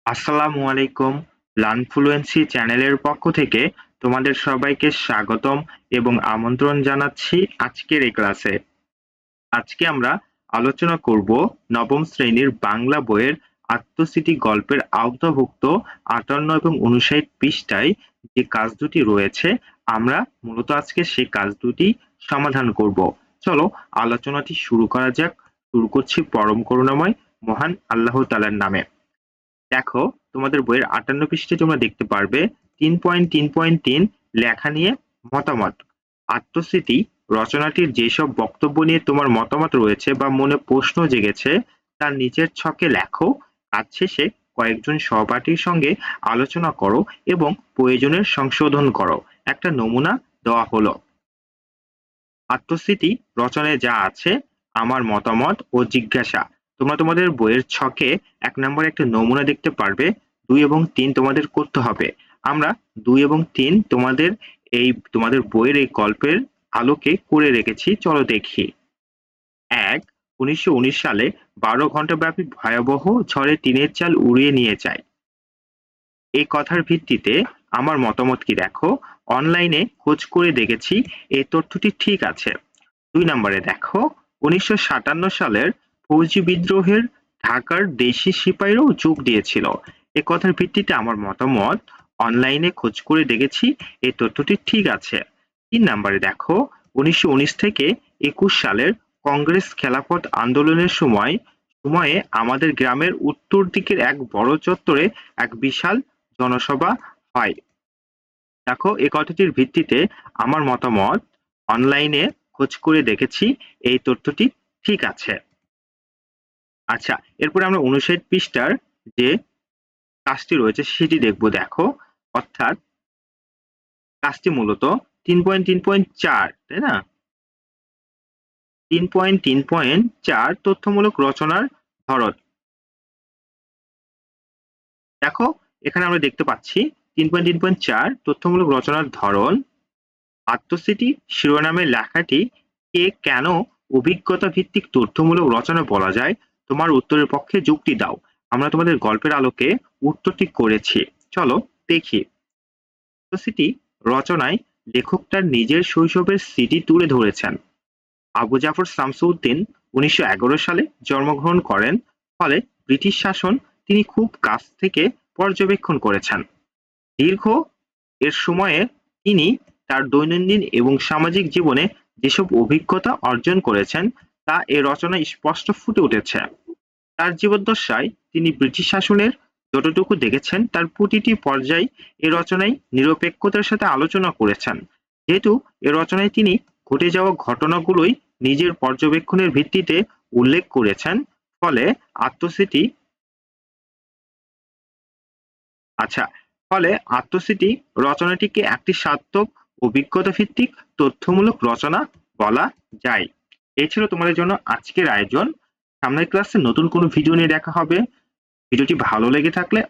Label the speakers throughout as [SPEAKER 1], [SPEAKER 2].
[SPEAKER 1] আসসালামু আলাইকুম। লার্নফ্লুয়েন্সি চ্যানেলের পক্ষ থেকে তোমাদের সবাইকে স্বাগতম এবং আমন্ত্রণ জানাচ্ছি আজকের এই ক্লাসে। আজকে আমরা আলোচনা করব নবম শ্রেণীর বাংলা বইয়ের আত্মস্মৃতি গল্পের আওতাভুক্ত ৫৮ এবং ৫৯ পৃষ্ঠায় যে কাজ দুটি রয়েছে, আমরা মূলত আজকে সেই কাজ দুটি সমাধান করব। চলো আলোচনাটি শুরু করা যাক। শুরু করছি পরম করুণাময় মহান আল্লাহ তাআলার নামে। দেখো, তোমাদের বইয়ের ৫৮ পৃষ্ঠায় তোমরা দেখতে পারবে ৩.৩.৩ লেখা নিয়ে মতামত। আত্মস্মৃতি রচনাটির যেসব বক্তব্য নিয়ে তোমার মতামত রয়েছে বা মনে প্রশ্ন জেগেছে তার নিচের ছকে লেখো। কাজ শেষে কয়েকজন সহপাঠীর সঙ্গে আলোচনা করো এবং প্রয়োজনের সংশোধন করো। একটা নমুনা দেওয়া হলো। আত্মস্মৃতি রচনায় যা আছে, আমার মতামত ও জিজ্ঞাসা। তোমরা তোমাদের বইয়ের ছকে ১ নম্বরে একটা নমুনা দেখতে পারবে। ২ এবং ৩ তোমাদের করতে হবে। আমরা ২ এবং ৩ তোমাদের বইয়ের এই গল্পের আলোকে করে রেখেছি। চলো দেখি। ১. ১৯১৯ সালে ১২ ঘণ্টাব্যাপী ভয়াবহ ঝড়ে টিনের চাল উড়িয়ে নিয়ে যায়। এই কথার ভিত্তিতে আমার মতামত কি দেখো। অনলাইনে খোঁজ করে দেখেছি এই তথ্যটি ঠিক আছে। ২ নম্বরে দেখো, ১৯৫৭ সালের ফৌজি বিদ্রোহের ঢাকার দেশি সিপাহীরাও যোগ দিয়েছিল। এ কথার ভিত্তিতে আমার মতামত, অনলাইনে খোঁজ করে দেখেছি এই তথ্যটি ঠিক আছে। ৩ নম্বরে দেখো, ১৯১৯ থেকে ২১ সালের কংগ্রেস খেলাফত আন্দোলনের সময়ে আমাদের গ্রামের উত্তর দিকের এক বড় চত্বরে এক বিশাল জনসভা হয়। দেখো, এ কথাটির ভিত্তিতে আমার মতামত, অনলাইনে খোঁজ করে দেখেছি এই তথ্যটি ঠিক আছে। আচ্ছা, এরপরে আমরা ৫৯ পৃষ্ঠার যে কাজটি রয়েছে সেটি দেখব। দেখো, অর্থাৎ কাজটি মূলত ৩.৩.৪, তাই না? ৩.৩.৪ তথ্যমূলক রচনার ধরন। দেখো, এখানে আমরা দেখতে পাচ্ছি ৩.৩.৪ তথ্যমূলক রচনার ধরন। আত্মস্মৃতি শিরোনামের লেখাটি কে কেন অভিজ্ঞতা ভিত্তিক তথ্যমূলক রচনা বলা যায়, তোমার উত্তরের পক্ষে যুক্তি দাও। আমরা তোমাদের গল্পের আলোকে উত্তরটি করেছি। চলো দেখি। আত্মস্মৃতি রচনায় লেখক তার নিজের শৈশবের স্মৃতি তুলে ধরেছেন। আবু জাফর শামসুদ্দিন ১৯১১ সালে জন্মগ্রহণ করেন, ফলে ব্রিটিশ শাসন তিনি খুব কাছ থেকে পর্যবেক্ষণ করেছেন। দীর্ঘ এর সময়ে তিনি তার দৈনন্দিন এবং সামাজিক জীবনে যেসব অভিজ্ঞতা অর্জন করেছেন তা এ রচনায় স্পষ্ট ফুটে উঠেছে। তার জীবদ্দশায় তিনি ব্রিটিশ শাসনের যতটুকু দেখেছেন তার প্রতিটি পর্যায় এ রচনায় নিরপেক্ষতার সাথে আলোচনা করেছেন। যেহেতু এ রচনায় তিনি ঘটে যাওয়া ঘটনাগুলোই নিজের পর্যবেক্ষণের ভিত্তিতে উল্লেখ করেছেন, ফলে আত্মস্মৃতি আচ্ছা, ফলে আত্মস্মৃতি রচনাটিকে একটি সার্থক অভিজ্ঞতা ভিত্তিক তথ্যমূলক রচনা বলা যায়। এই ছিল তোমাদের জন্য আজকের আয়োজন। সামনের ক্লাসে নতুন কোনো ভিডিও নিয়ে দেখা হবে। ভিডিওটি ভালো লেগে থাকলে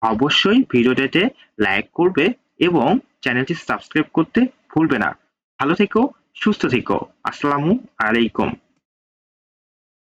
[SPEAKER 1] অবশ্যই ভিডিওটিতে লাইক করবে এবং চ্যানেলটি সাবস্ক্রাইব করতে ভুলবে না। ভালো থেকো, সুস্থ থেকো। আসসালামু আলাইকুম।